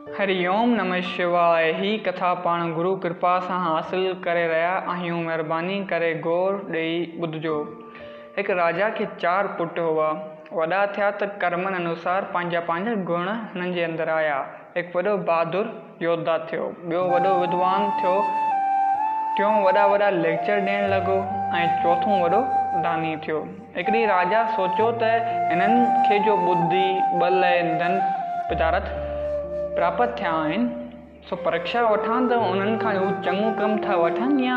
हरिओम नमः शिवाय। ही कथा पाण गुरु कृपा सां हासिल करे रहिया आहियूं। महिरबानी करे गौर ॾेई ॿुधिजो। हिकु राजा खे 4 पुट हुआ। वॾा थिया त कर्मनि अनुसार पंहिंजा पंहिंजा गुण हुननि जे अंदरि आया। हिकु वॾो बहादुर योद्धा थियो, ॿियो वॾो विद्वान थियो, टियों वॾा लेक्चर ॾियणु लॻो ऐं चौथों वॾो दानी थियो। हिकु ॾींहुं राजा सोचियो त हिननि खे जो बुद्धि, बल ऐं धन पदार्थ प्राप्त थिया आहिनि सो परीक्षा वठां त उन्हनि खां हू चङो कमु था वठनि या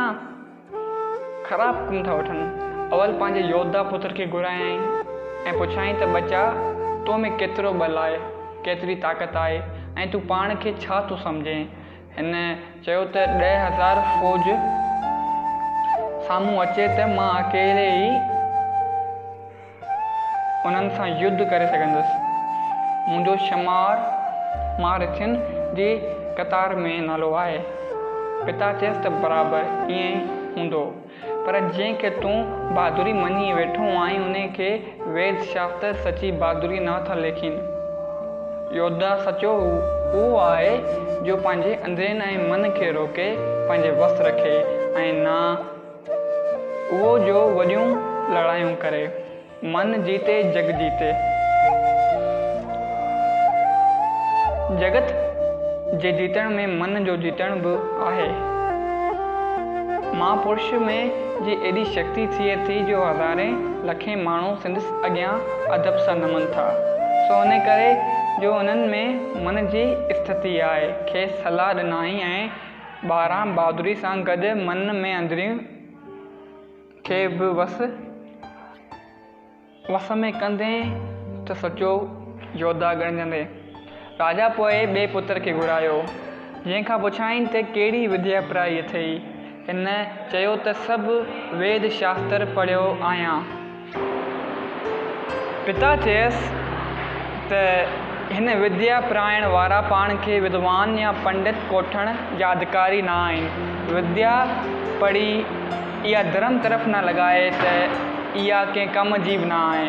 ख़राबु कमु था वठनि। अवल पंहिंजे योद्धा पुत्र खे घुरायईं ऐं पुछाईं त बचा, तो में केतिरो बल आहे, केतिरी ताक़त आहे ऐं तूं पाण खे छा थो सम्झे। हिन चयो त 10,000 फ़ौज साम्हूं अचे त मां अकेले ई उन्हनि सां युद्ध करे सघंदुसि। मुंहिंजो शमार महारथियुनि जी कतार में नालो आहे। पिता चयसि त बराबरि ईअं ई हूंदो, पर जंहिंखे तूं बहादुरी मञी वेठो आहीं उन खे वेद शास्त्र सची बहादुरी नथा लेखीनि। योद्धा सचो उहो आहे जो पंहिंजे अंदरनि ऐं मन खे रोके पंहिंजे वस रखे ऐं न उहो जो वॾियूं लड़ायूं करे। मन जीते जग जीते। जगत जे जीतण में मन जो जीतण बि आहे। महापुरुष में जी एॾी शक्ति थिए थी जो हज़ारे लखे माण्हू सिंधस अॻियां अदब सां नमन था। सो इन करे जो उन्हनि में मन जी स्थिति आहे खे सलाह ॾिनाई ऐं 12 बहादुरी सां गॾु मन में अंदरियूं खे बि वस में कंदे त सचो योद्धा ॻणजंदे। राजा पोइ ॿिए पुत्र खे घुरायो, जंहिंखां पुछाईं त कहिड़ी विद्या पढ़ाई अथई। हिन चयो त सभु वेद शास्त्र पढ़ियो आहियां। पिता चयसि त हिन विद्या पढ़ाइण वारा पाण खे विद्वान या पंडित कोठण जा अधिकारी न आहिनि। विद्या पढ़ी इहा धर्म तरफ़ न लॻाए त इहा कंहिं कम जी बि न आहे,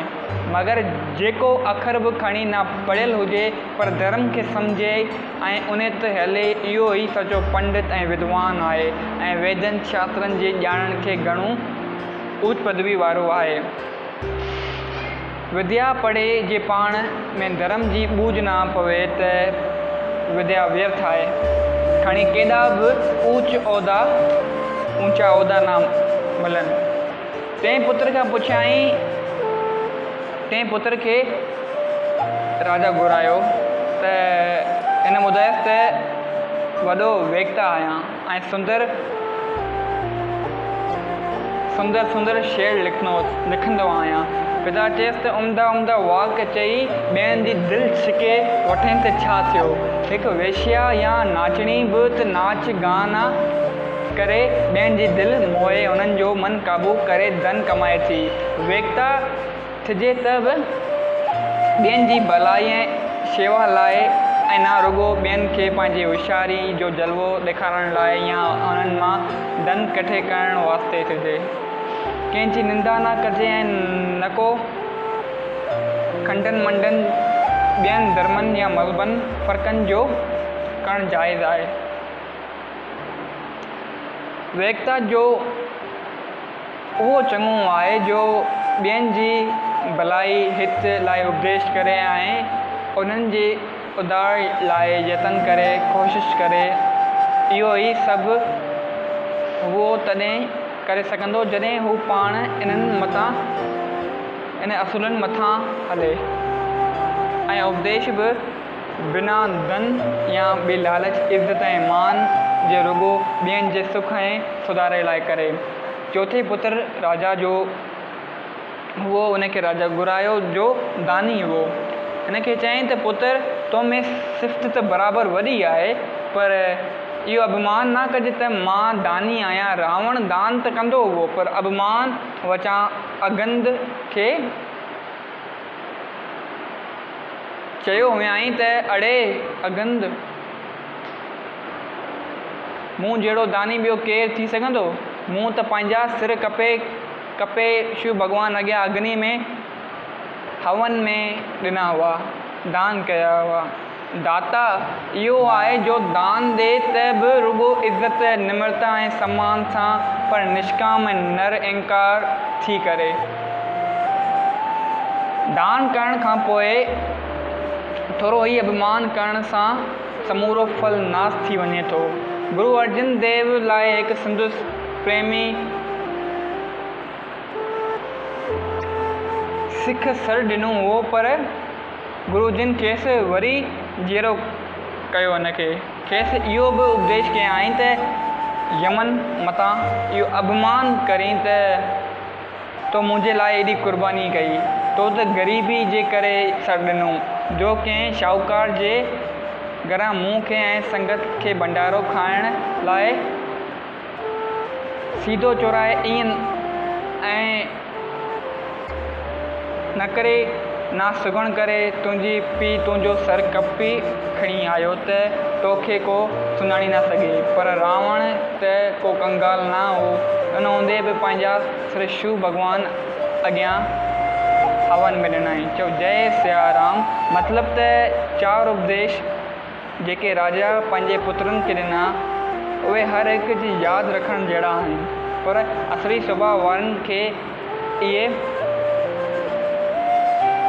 मगर जेको अखर बि खणी न पढ़ियल हुजे पर धर्म खे सम्झे ऐं उन ते हले, इहो ई सचो पंडित ऐं विद्वान आहे ऐं वेदनि शास्त्रनि जे ॼाणण खे घणो ऊच पदवी वारो आहे। विद्या पढ़े जे पाण में धर्म जी बूझ न पवे त विद्या व्यर्थ आहे। खणी केॾा बि ऊंचा उहिदा न मिलनि। तंहिं पुत्र खां पुछियाईं, तंहिं पुत्र खे राजा घुरायो त हिन ॿुधायसि त वॾो वेक्ता आहियां ऐं सुंदर शेर लिखंदो आहियां। पिता चयसि त उम्दा वाक्य चई ॿियनि जी दिलि छिके वठनि त छा थियो। हिकु वेश्या या नाचणी बि त नाच गाना करे ॿियनि जी दिलि मोहे उन्हनि जो मन क़ाबू करे धन कमाए थी। वेक्ता थिजे त बि ॿियनि जी भलाई ऐं शेवा लाइ ऐं न रुॻो ॿियनि खे पंहिंजी होशियारी जो जलवो ॾेखारण लाइ या उन्हनि मां धन कठे करण वास्ते थिजे। कंहिंजी निंदा न कजे ऐं न को खंडन मंडन ॿियनि धर्मनि या मज़हबनि फ़र्क़नि जो करणु जाइज़ आहे। वेक्ता जो उहो चङो आहे जो ॿियनि जी भलाई हित लाइ उपदेश करे ऐं उन्हनि जे उधार लाइ यतन करे कोशिशि करे। इहो ई सभु उहो तॾहिं करे सघंदो जॾहिं हू पाण इन असूलनि मथां हले ऐं उपदेश बि बिना धन या ॿी लालच, इज़त ऐं मान जे रुॻो ॿियनि जे सुख ऐं सुधारे लाइ करे। चौथे पुत्र राजा जो हुओ, उनखे राजा घुरायो जो दानी हुओ। हिन खे चयईं त पुत्र, तो में सिफ़त त बराबरि वॾी आहे, पर इहो अभिमान न कजे त मां दानी आहियां। रावण दान त कंदो हुओ, पर अभिमान वचां अगंद खे चयो हुयई त अड़े अगंद, मूं जहिड़ो दानी ॿियो केरु थी सघंदो। मूं त पंहिंजा सिर कपे शिव भॻवान अॻियां अग्नि में हवन में ॾिना हुआ, दान कया हुआ। दाता इहो आहे जो दान ॾे त बि रुॻो इज़त निम्रता ऐं सम्मान सां पर निष्काम ऐं नर इंकार थी करे। दान करण खां पोइ थोरो ई अभिमान करण सां समूरो फल नास थी वञे थो। गुरु अर्जन देव लाइ हिकु संदसि प्रेमी सिख सर ॾिनो हो, पर गुरुजन खेसि वरी जहिड़ो कयो हिनखे। खेसि इहो बि उपदेश कया आहिनि त यमन मतां इहो अभिमान करी त तो मुंहिंजे लाइ एॾी क़ुर्बानी कई, तो त ग़रीबी जे करे सर ॾिनो, जो कंहिं शाहूकार जे घरां मूंखे ऐं संगत खे भंडारो खाइण लाइ सीधो चोराए ईअं ऐं न करे ना सुगण करे तुंहिंजी पीउ तुंहिंजो सर कपी खणी आयो त तोखे को सुञाणी न सघे। पर रावण त को कंगाल न हो, उन हूंदे बि पंहिंजा श्री शिव भॻवान अॻियां हवन में ॾिनई। चओ जय सिया राम। मतिलबु त चार उपदेश जेके राजा पंहिंजे पुत्रनि खे ॾिना उहे हर हिकु जी यादि रखण जहिड़ा आहिनि, पर असली सुभाउ वारनि खे इहे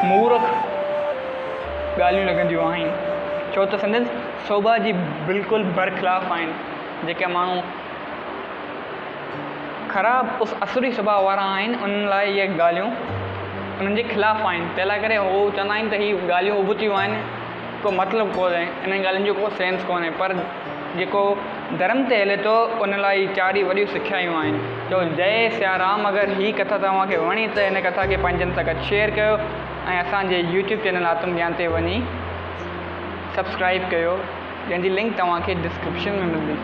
मूर्ख ॻाल्हियूं लॻंदियूं आहिनि, छो त संदसि शोभा जी बिल्कुलु बरख़िलाफ़ आहिनि। जेके माण्हू ख़राबु असुरी सुभाउ वारा आहिनि उन्हनि लाइ इहे ॻाल्हियूं उन्हनि जे ख़िलाफ़ु आहिनि। तंहिं करे हू चवंदा आहिनि त हीअ ॻाल्हियूं उबतियूं आहिनि, को मतिलबु कोन्हे, इन ॻाल्हियुनि जो को सेंस कोन्हे। पर जेको धर्म ते हले थो उन लाइ चार ई वॾियूं सिखियायूं आहिनि। जो जय सिया राम। अगरि हीअ कथा तव्हांखे वणी त हिन कथा खे पंहिंजनि सां गॾु शेयर कयो ऐं असांजे यूट्यूब चैनल आत्मज्ञान ते वञी सब्सक्राइब कयो, जंहिंजी लिंक तव्हांखे डिस्क्रिप्शन में मिलंदी।